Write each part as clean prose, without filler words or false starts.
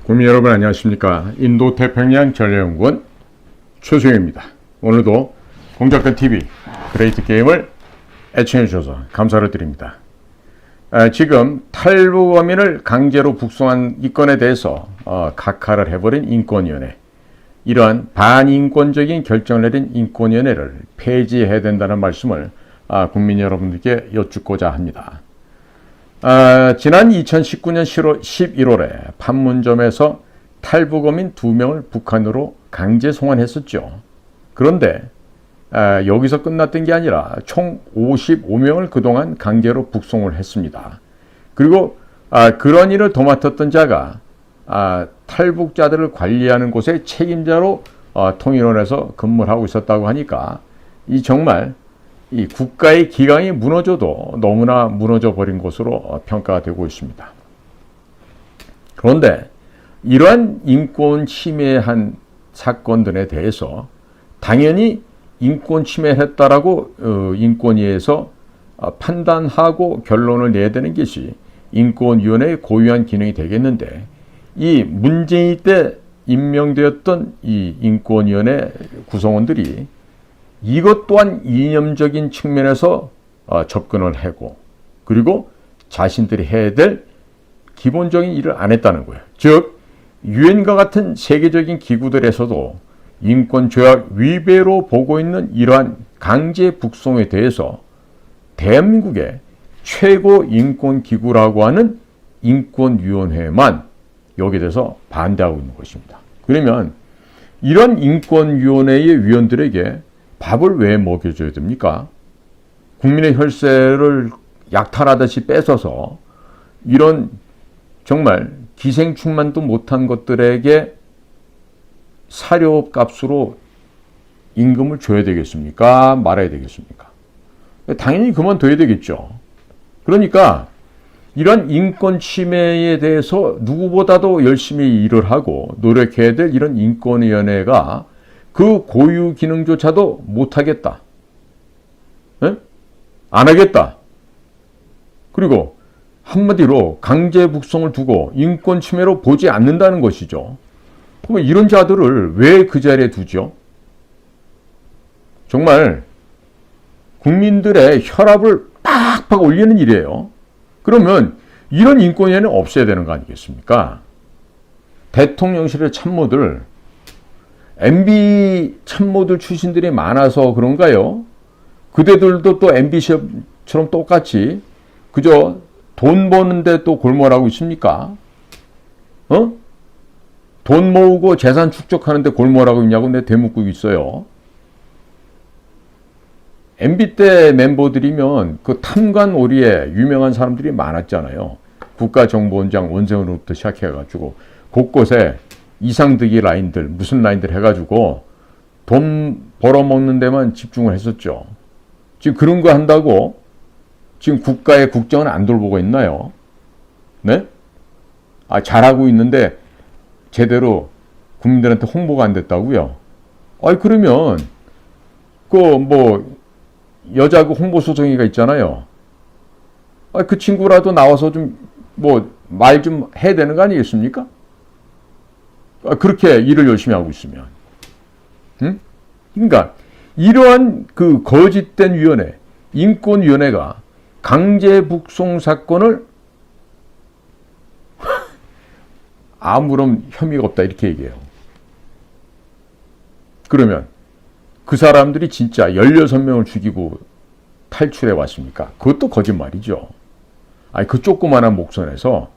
국민 여러분 안녕하십니까. 인도태평양 전략연구원 최수영입니다. 오늘도 공작근TV 그레이트 게임을 애청해 주셔서 감사를 드립니다. 지금 탈북어민을 강제로 북송한 이 건에 대해서 각하를 해버린 인권위원회, 이러한 반인권적인 결정을 내린 인권위원회를 폐지해야 된다는 말씀을 국민 여러분들께 여쭙고자 합니다. 지난 2019년 11월에 판문점에서 탈북어민 2명을 북한으로 강제 송환했었죠. 그런데 여기서 끝났던 게 아니라 총 55명을 그동안 강제로 북송을 했습니다. 그리고 그런 일을 도맡았던 자가 탈북자들을 관리하는 곳의 책임자로 통일원에서 근무를 하고 있었다고 하니까 이 정말 이 국가의 기강이 무너져도 너무나 무너져 버린 것으로 평가가 되고 있습니다. 그런데 이러한 인권 침해한 사건들에 대해서 당연히 인권 침해를 했다라고 인권위에서 판단하고 결론을 내야 되는 것이 인권위원회의 고유한 기능이 되겠는데, 이 문재인 때 임명되었던 이 인권위원회 구성원들이 이것 또한 이념적인 측면에서 접근을 하고, 그리고 자신들이 해야 될 기본적인 일을 안 했다는 거예요. 즉 유엔과 같은 세계적인 기구들에서도 인권조약 위배로 보고 있는 이러한 강제 북송에 대해서 대한민국의 최고 인권기구라고 하는 인권위원회만 여기에 대해서 반대하고 있는 것입니다. 그러면 이런 인권위원회의 위원들에게 밥을 왜 먹여줘야 됩니까? 국민의 혈세를 약탈하듯이 뺏어서 이런 정말 기생충만도 못한 것들에게 사료값으로 임금을 줘야 되겠습니까? 말아야 되겠습니까? 당연히 그만둬야 되겠죠. 그러니까 이런 인권 침해에 대해서 누구보다도 열심히 일을 하고 노력해야 될 이런 인권위원회가 그 고유 기능조차도 못하겠다. 네? 안 하겠다. 그리고 한마디로 강제 북송을 두고 인권 침해로 보지 않는다는 것이죠. 그럼 이런 자들을 왜 그 자리에 두죠? 정말 국민들의 혈압을 팍팍 올리는 일이에요. 그러면 이런 인권위원회는 없애야 되는 거 아니겠습니까? 대통령실의 참모들, MB 참모들 출신들이 많아서 그런가요? 그대들도 또 MB처럼 똑같이 그저 돈 버는데 또 골몰하고 있습니까? 돈 모으고 재산 축적하는데 골몰하고 있냐고 내 되묻고 있어요. MB 때 멤버들이면 그 탐관 오리에 유명한 사람들이 많았잖아요. 국가정보원장 원세훈으로부터 시작해가지고 곳곳에 이상득이 라인들, 무슨 라인들 해가지고 돈 벌어먹는 데만 집중을 했었죠. 지금 그런 거 한다고 지금 국가의 국정은 안 돌보고 있나요? 네? 잘하고 있는데 제대로 국민들한테 홍보가 안 됐다고요? 그러면 여자 홍보소정이가 있잖아요. 그 친구라도 나와서 좀 말 좀 해야 되는 거 아니겠습니까? 그렇게 일을 열심히 하고 있으면. 응? 그러니까 이러한 그 거짓된 위원회, 인권위원회가 강제 북송 사건을 아무런 혐의가 없다 이렇게 얘기해요. 그러면 그 사람들이 진짜 16명을 죽이고 탈출해 왔습니까? 그것도 거짓말이죠. 그 조그마한 목선에서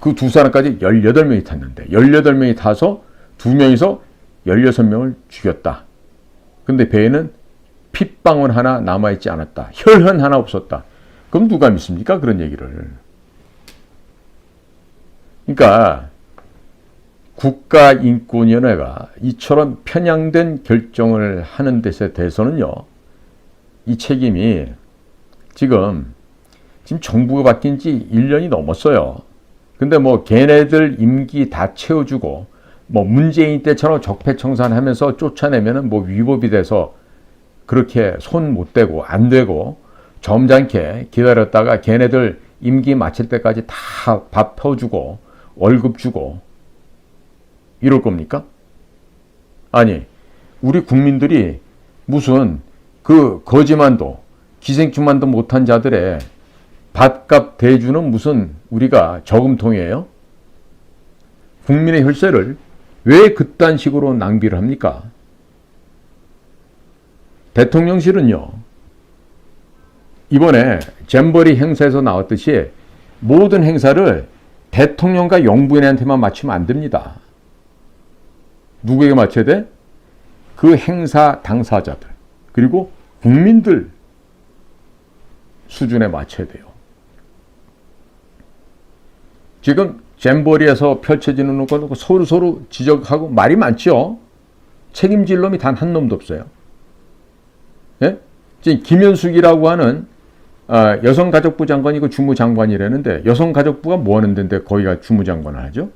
그 두 사람까지 18명이 탔는데 18명이 타서 2명이서 16명을 죽였다. 근데 배에는 핏방울 하나 남아있지 않았다. 혈흔 하나 없었다. 그럼 누가 믿습니까? 그런 얘기를. 그러니까 국가인권위원회가 이처럼 편향된 결정을 하는 데에 대해서는요, 이 책임이 지금 정부가 바뀐 지 1년이 넘었어요. 근데 걔네들 임기 다 채워주고 문재인 때처럼 적폐청산하면서 쫓아내면은 위법이 돼서 그렇게 손 못 대고 안 되고 점잖게 기다렸다가 걔네들 임기 마칠 때까지 다 밥 퍼주고 월급 주고 이럴 겁니까? 아니, 우리 국민들이 무슨 그 거지만도 기생충만도 못한 자들의 밥값 대주는 무슨 우리가 저금통이에요? 국민의 혈세를 왜 그딴 식으로 낭비를 합니까? 대통령실은요, 이번에 잼버리 행사에서 나왔듯이 모든 행사를 대통령과 영부인한테만 맞추면 안 됩니다. 누구에게 맞춰야 돼? 그 행사 당사자들, 그리고 국민들 수준에 맞춰야 돼요. 지금 잼버리에서 펼쳐지는 건 서로 지적하고 말이 많죠. 책임질 놈이 단 한 놈도 없어요. 예? 지금 김현숙이라고 하는 여성가족부 장관이고 주무장관이라는데, 여성가족부가 뭐 하는 데인데 거기가 주무장관을 하죠?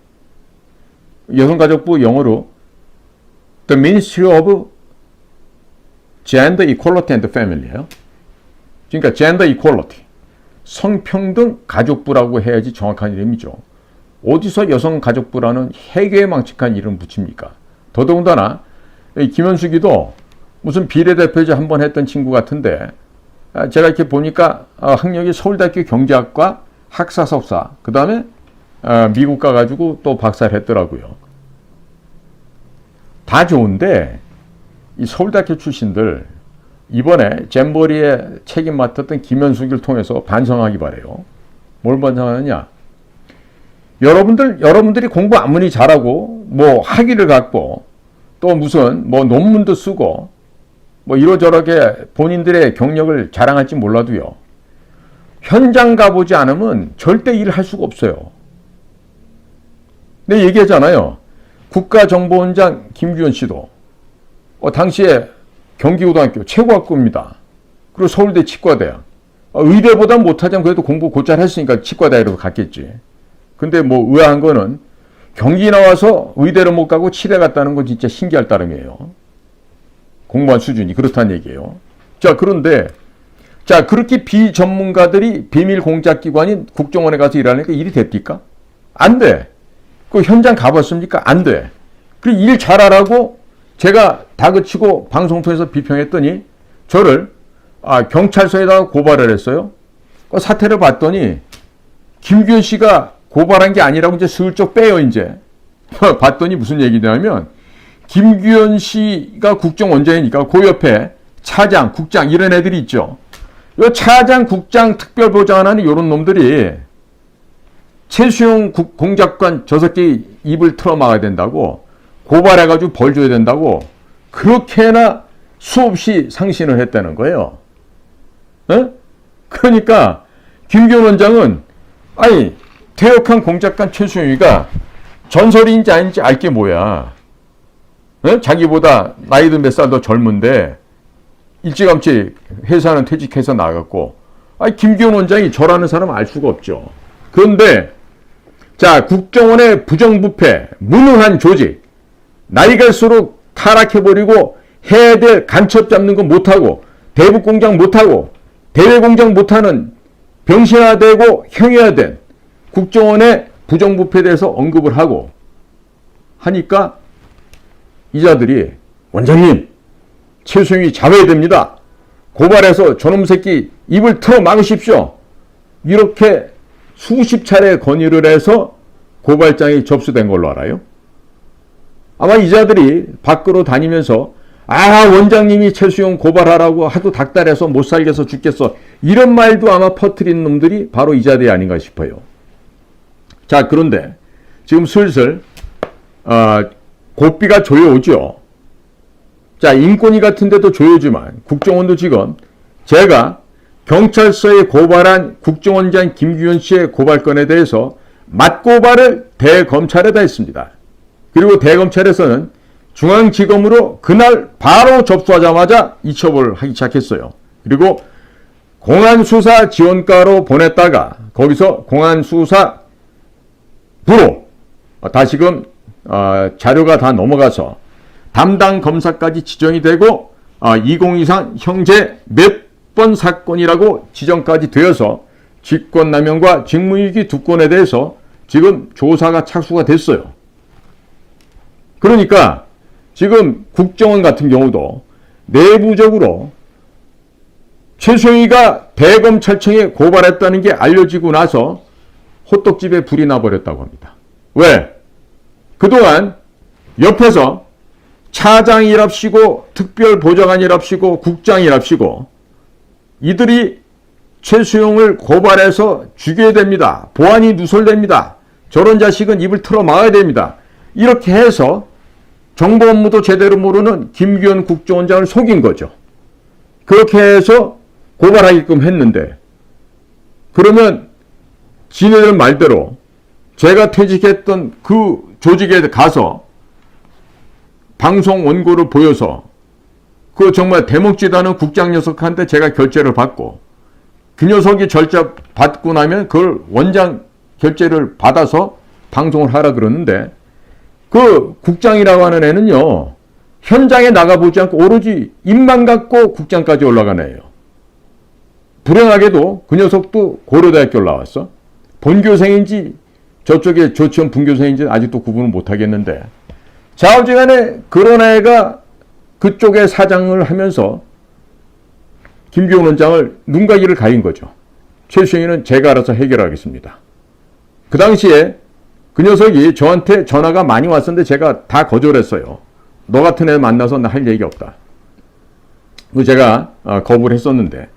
여성가족부 영어로 The Ministry of Gender Equality and Family예요. 그러니까 Gender Equality, 성평등 가족부라고 해야지 정확한 이름이죠. 어디서 여성가족부라는 해괴망측한 이름 붙입니까? 더더군다나 김현숙이도 무슨 비례대표제 한번 했던 친구 같은데, 제가 이렇게 보니까 학력이 서울대학교 경제학과 학사 석사, 그 다음에 미국 가가지고 또 박사를 했더라고요. 다 좋은데 이 서울대학교 출신들 이번에 잼버리에 책임 맡았던 김현숙을 통해서 반성하기 바래요. 뭘 반성하느냐? 여러분들이 공부 아무리 잘하고 뭐 학위를 갖고 또 무슨 뭐 논문도 쓰고 뭐 이러저러게 본인들의 경력을 자랑할지 몰라도요, 현장 가보지 않으면 절대 일을 할 수가 없어요. 내가 얘기하잖아요. 국가정보원장 김규현 씨도 당시에 경기고등학교 최고학부입니다. 그리고 서울대 치과대학. 의대보다 못하자면 그래도 공부 곧잘 했으니까 치과대학으로 갔겠지. 근데 뭐 의아한 거는 경기 나와서 의대를 못 가고 치대 갔다는 건 진짜 신기할 따름이에요. 공부한 수준이 그렇다는 얘기예요. 자, 그런데 그렇게 비전문가들이 비밀 공작기관인 국정원에 가서 일하니까 일이 됩니까? 안 돼. 그 현장 가봤습니까? 안 돼. 그리고 일 잘하라고 제가 다그치고 방송 통해서 비평했더니 저를 경찰서에다가 고발을 했어요. 그 사태를 봤더니 김규현 씨가 고발한 게 아니라고 이제 슬쩍 빼요, 이제. 봤더니 무슨 얘기냐면, 김규현 씨가 국정원장이니까 그 옆에 차장, 국장 이런 애들이 있죠. 요 차장, 국장 특별보좌관하는 이런 놈들이 최수용 공작관 저 새끼 입을 틀어막아야 된다고, 고발해가지고 벌 줘야 된다고 그렇게나 수없이 상신을 했다는 거예요. 에? 그러니까 김규현 원장은 퇴역한 공작관 최수용이가 전설인지 아닌지 알 게 뭐야. 에? 자기보다 나이도 몇 살 더 젊은데 일찌감치 회사는 퇴직해서 나갔고, 김규현 원장이 저라는 사람은 알 수가 없죠. 그런데 국정원의 부정부패, 무능한 조직, 나이 갈수록 타락해버리고 해야 될 간첩 잡는 거 못하고 대북공장 못하고 대외공장 못하는 병신화되고 형이화된 국정원의 부정부패에 대해서 언급을 하고 하니까 이자들이 원장님, 최수용이 잡아야 됩니다. 고발해서 저놈 새끼 입을 틀어 막으십시오. 이렇게 수십 차례 건의를 해서 고발장이 접수된 걸로 알아요. 아마 이자들이 밖으로 다니면서 원장님이 최수용 고발하라고 하도 닥달해서 못 살겠어 죽겠어 이런 말도 아마 퍼뜨린 놈들이 바로 이자들이 아닌가 싶어요. 자, 그런데 지금 슬슬 고삐가 조여오죠. 자, 인권위 같은 데도 조여지만 국정원도 지금 제가 경찰서에 고발한 국정원장 김규현 씨의 고발건에 대해서 맞고발을 대검찰에다 했습니다. 그리고 대검찰에서는 중앙지검으로 그날 바로 접수하자마자 이첩을 하기 시작했어요. 그리고 공안수사 지원과로 보냈다가 거기서 공안수사 부로 다시금 자료가 다 넘어가서 담당 검사까지 지정이 되고 2023 형제 몇 번 사건이라고 지정까지 되어서 직권남용과 직무유기 2건에 대해서 지금 조사가 착수가 됐어요. 그러니까 지금 국정원 같은 경우도 내부적으로 최수영이가 대검찰청에 고발했다는 게 알려지고 나서 호떡집에 불이 나버렸다고 합니다. 왜? 그동안 옆에서 차장이랍시고 특별보좌관이랍시고 국장이랍시고 이들이 최수영을 고발해서 죽여야 됩니다. 보안이 누설됩니다. 저런 자식은 입을 틀어 막아야 됩니다. 이렇게 해서 정보 업무도 제대로 모르는 김규현 국정원장을 속인 거죠. 그렇게 해서 고발하게끔 했는데 그러면 지네들 말대로 제가 퇴직했던 그 조직에 가서 방송 원고를 보여서 그 정말 대먹지도 않은 국장 녀석한테 제가 결제를 받고 그 녀석이 절차 받고 나면 그걸 원장 결제를 받아서 방송을 하라 그러는데 그 국장이라고 하는 애는요 현장에 나가보지 않고 오로지 입만 갖고 국장까지 올라간 애예요. 불행하게도 그 녀석도 고려대학교를 나왔어. 본교생인지 저쪽에 조치원 분교생인지 아직도 구분을 못하겠는데 자오지간에 그런 애가 그쪽에 사장을 하면서 김규현 원장을 눈과 귀를 가린 거죠. 최수영이는 제가 알아서 해결하겠습니다. 그 당시에 그 녀석이 저한테 전화가 많이 왔었는데 제가 다 거절했어요. 너 같은 애 만나서 나 할 얘기 없다. 제가 거부를 했었는데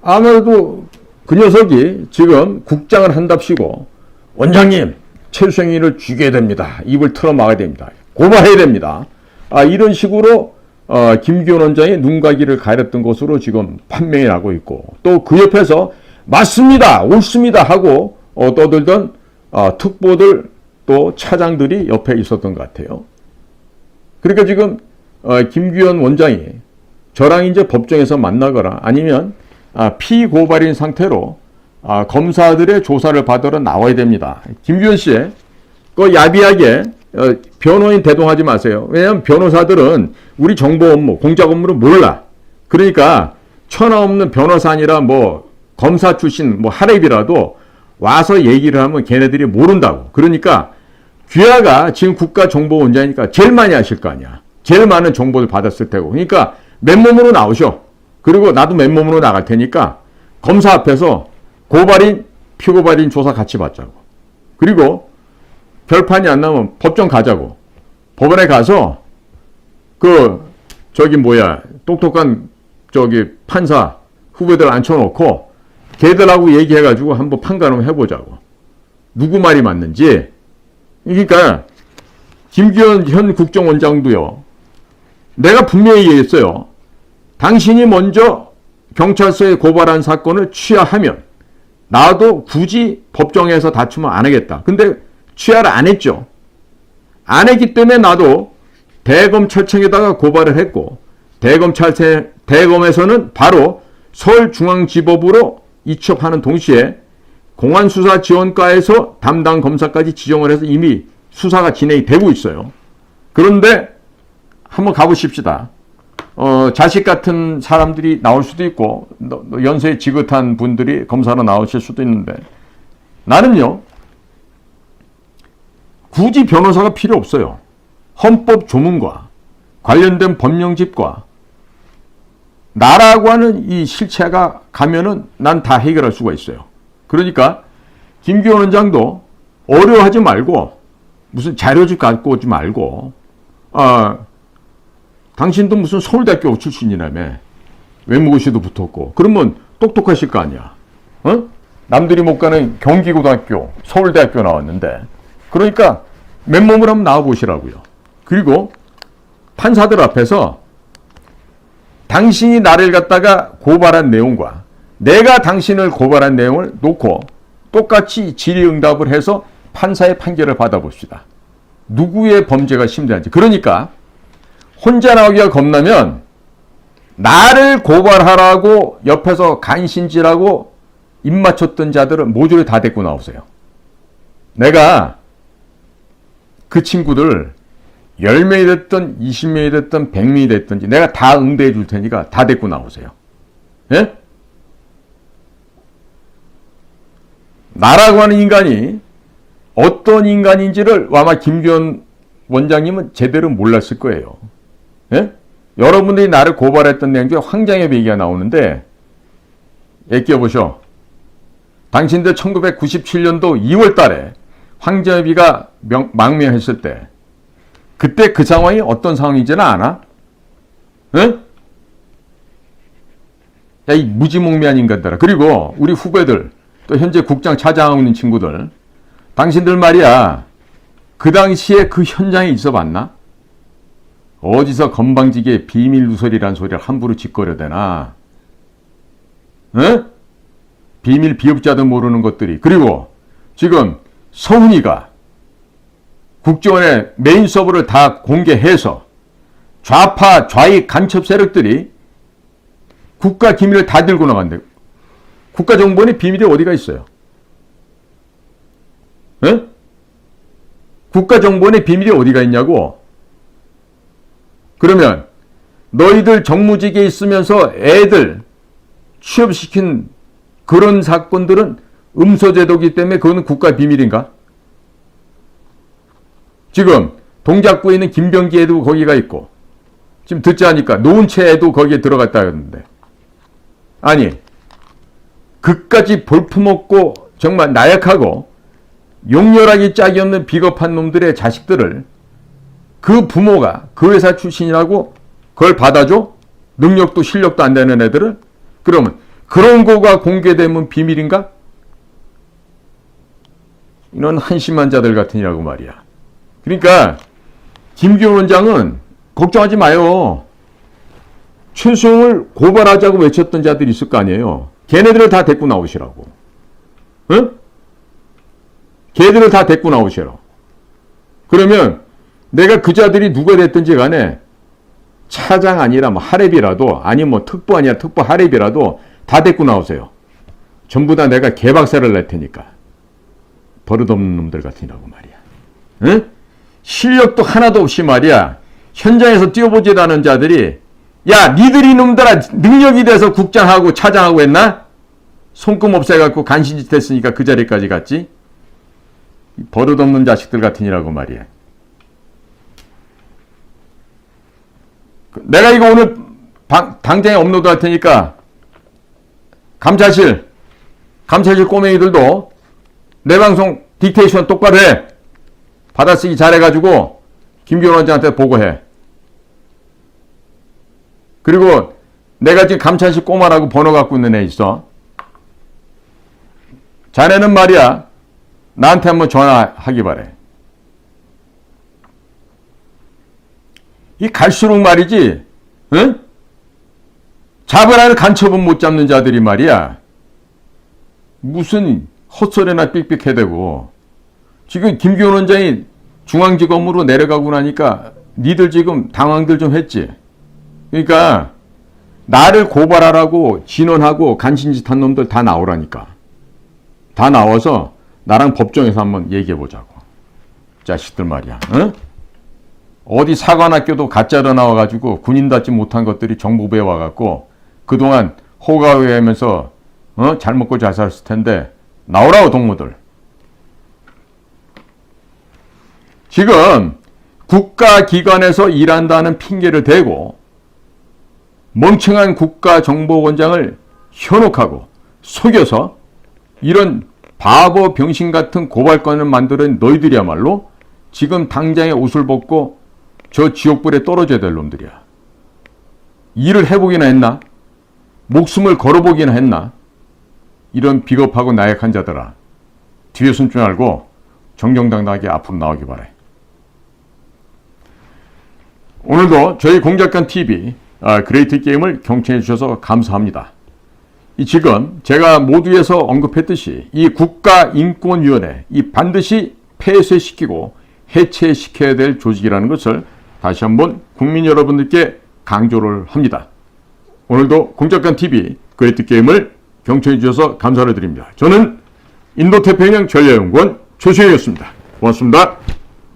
아무래도 그 녀석이 지금 국장을 한답시고 원장님 최수영이를 죽여야 됩니다. 입을 틀어 막아야 됩니다. 고발해야 됩니다. 이런 식으로 김규현 원장이 눈과 귀를 가렸던 것으로 지금 판명이 나고 있고 또 그 옆에서 맞습니다. 옳습니다 하고 떠들던 특보들 또 차장들이 옆에 있었던 것 같아요. 그러니까 지금 김규현 원장이 저랑 이제 법정에서 만나거나 아니면 피고발인 상태로 검사들의 조사를 받으러 나와야 됩니다. 김규현 씨, 그 야비하게 변호인 대동하지 마세요. 왜냐하면 변호사들은 우리 정보 업무, 공작 업무를 몰라. 그러니까 천하 없는 변호사 아니라 뭐 검사 출신 뭐 하랩이라도 와서 얘기를 하면 걔네들이 모른다고. 그러니까 귀하가 지금 국가정보원장이니까 제일 많이 아실 거 아니야. 제일 많은 정보를 받았을 테고. 그러니까 맨몸으로 나오셔. 그리고 나도 맨몸으로 나갈 테니까 검사 앞에서 고발인, 피고발인 조사 같이 받자고. 그리고 결판이 안 나면 법정 가자고. 법원에 가서 똑똑한 판사 후배들 앉혀놓고 걔들하고 얘기해가지고 한번 판가름 해보자고. 누구 말이 맞는지. 그러니까 김규현 현 국정원장도요. 내가 분명히 얘기했어요. 당신이 먼저 경찰서에 고발한 사건을 취하하면 나도 굳이 법정에서 다투면 안 하겠다. 근데 취하를 안 했죠. 안 했기 때문에 나도 대검찰청에다가 고발을 했고 대검에서는 바로 서울중앙지법으로 이첩하는 동시에 공안수사지원과에서 담당 검사까지 지정을 해서 이미 수사가 진행이 되고 있어요. 그런데 한번 가보십시다. 자식 같은 사람들이 나올 수도 있고 연세에 지긋한 분들이 검사로 나오실 수도 있는데 나는요. 굳이 변호사가 필요 없어요. 헌법 조문과 관련된 법령집과 나라고 하는 이 실체가 가면은 난 다 해결할 수가 있어요. 그러니까 김규현 원장도 어려워하지 말고 무슨 자료집 갖고 오지 말고 당신도 무슨 서울대학교 출신이라며 외무고시도 붙었고 그러면 똑똑하실 거 아니야. 남들이 못 가는 경기고등학교 서울대학교 나왔는데 그러니까 맨몸으로 한번 나와보시라고요. 그리고 판사들 앞에서 당신이 나를 갖다가 고발한 내용과 내가 당신을 고발한 내용을 놓고 똑같이 질의응답을 해서 판사의 판결을 받아봅시다. 누구의 범죄가 심대한지. 그러니까 혼자 나오기가 겁나면 나를 고발하라고 옆에서 간신질하고 입 맞췄던 자들은 모조리 다 데리고 나오세요. 내가 그 친구들 10명이 됐든 20명이 됐든 100명이 됐든지 내가 다 응대해 줄 테니까 다 데리고 나오세요. 예? 나라고 하는 인간이 어떤 인간인지를 아마 김규현 원장님은 제대로 몰랐을 거예요. 예? 여러분들이 나를 고발했던 내용 중에 황장엽 얘기가 나오는데 애껴보셔. 당신들 1997년도 2월 달에 황장엽이가 망명했을 때 그때 그 상황이 어떤 상황인지는 아나? 예? 야, 이 무지몽매한 인간들아. 그리고 우리 후배들, 또 현재 국장 차장하고 있는 친구들, 당신들 말이야, 그 당시에 그 현장에 있어 봤나? 어디서 건방지게 비밀 누설이란 소리를 함부로 짓거려대나? 에? 비밀 비업자도 모르는 것들이. 그리고 지금 서훈이가 국정원의 메인 서버를 다 공개해서 좌파 좌익 간첩 세력들이 국가 기밀을 다 들고 나간대. 국가정보원의 비밀이 어디가 있어요? 에? 국가정보원의 비밀이 어디가 있냐고? 그러면 너희들 정무직에 있으면서 애들 취업시킨 그런 사건들은 음소제도이기 때문에 그거는 국가 비밀인가? 지금 동작구에 있는 김병기 애도 거기가 있고 지금 듣지 않으니까 노은채 애도 거기에 들어갔다 했는데 아니 그까지 볼품없고 정말 나약하고 용렬하기 짝이 없는 비겁한 놈들의 자식들을 그 부모가 그 회사 출신이라고 그걸 받아줘? 능력도 실력도 안 되는 애들을? 그러면 그런 거가 공개되면 비밀인가? 이런 한심한 자들 같으니라고 말이야. 그러니까 김기현 원장은 걱정하지 마요. 최수영을 고발하자고 외쳤던 자들이 있을 거 아니에요. 걔네들을 다 데리고 나오시라고. 응? 걔들을 다 데리고 나오시라고. 그러면 내가 그 자들이 누가 됐든지 간에 차장 아니라 뭐 하랩이라도 아니면 뭐 특보 아니라 특보 하랩이라도 다 데리고 나오세요. 전부 다 내가 개박살을 낼 테니까. 버릇없는 놈들 같으니라고 말이야. 응? 실력도 하나도 없이 말이야. 현장에서 뛰어보지도 않은 자들이 야 니들이 놈들아 능력이 돼서 국장하고 차장하고 했나? 손금 없애갖고 간신짓 했으니까 그 자리까지 갔지? 버릇없는 자식들 같으니라고 말이야. 내가 이거 오늘 당장에 업로드 할 테니까 감찰실 꼬맹이들도 내 방송 딕테이션 똑바로 해. 받아쓰기 잘해가지고 김기현 원장한테 보고해. 그리고 내가 지금 감찰실 꼬마라고 번호 갖고 있는 애 있어. 자네는 말이야 나한테 한번 전화하기 바래. 이 갈수록 말이지, 응? 잡으라는 간첩은 못 잡는 자들이 말이야. 무슨 헛소리나 삑삑해대고. 지금 김기현 원장이 중앙지검으로 내려가고 나니까 니들 지금 당황들 좀 했지. 그러니까 나를 고발하라고 진원하고 간신짓 한 놈들 다 나오라니까. 다 나와서 나랑 법정에서 한번 얘기해보자고. 자식들 말이야. 응? 어디 사관학교도 가짜로 나와가지고 군인답지 못한 것들이 정보부에 와갖고 그동안 호가호위하면서 잘 먹고 잘 살았을 텐데 나오라고 동무들. 지금 국가기관에서 일한다는 핑계를 대고 멍청한 국가정보원장을 현혹하고 속여서 이런 바보 병신 같은 고발건을 만드는 너희들이야말로 지금 당장에 옷을 벗고 저 지옥불에 떨어져야 될 놈들이야. 일을 해보기나 했나? 목숨을 걸어보기나 했나? 이런 비겁하고 나약한 자들아. 뒤에 숨지 말고 정정당당하게 앞으로 나오기 바래. 오늘도 저희 공작관TV 그레이트 게임을 경청해 주셔서 감사합니다. 지금 제가 모두에서 언급했듯이 이 국가인권위원회 이 반드시 폐쇄시키고 해체시켜야 될 조직이라는 것을 다시 한번 국민 여러분들께 강조를 합니다. 오늘도 공작관TV 그레이트 게임을 경청해 주셔서 감사를 드립니다. 저는 인도태평양 전략연구원 최수영이었습니다. 고맙습니다.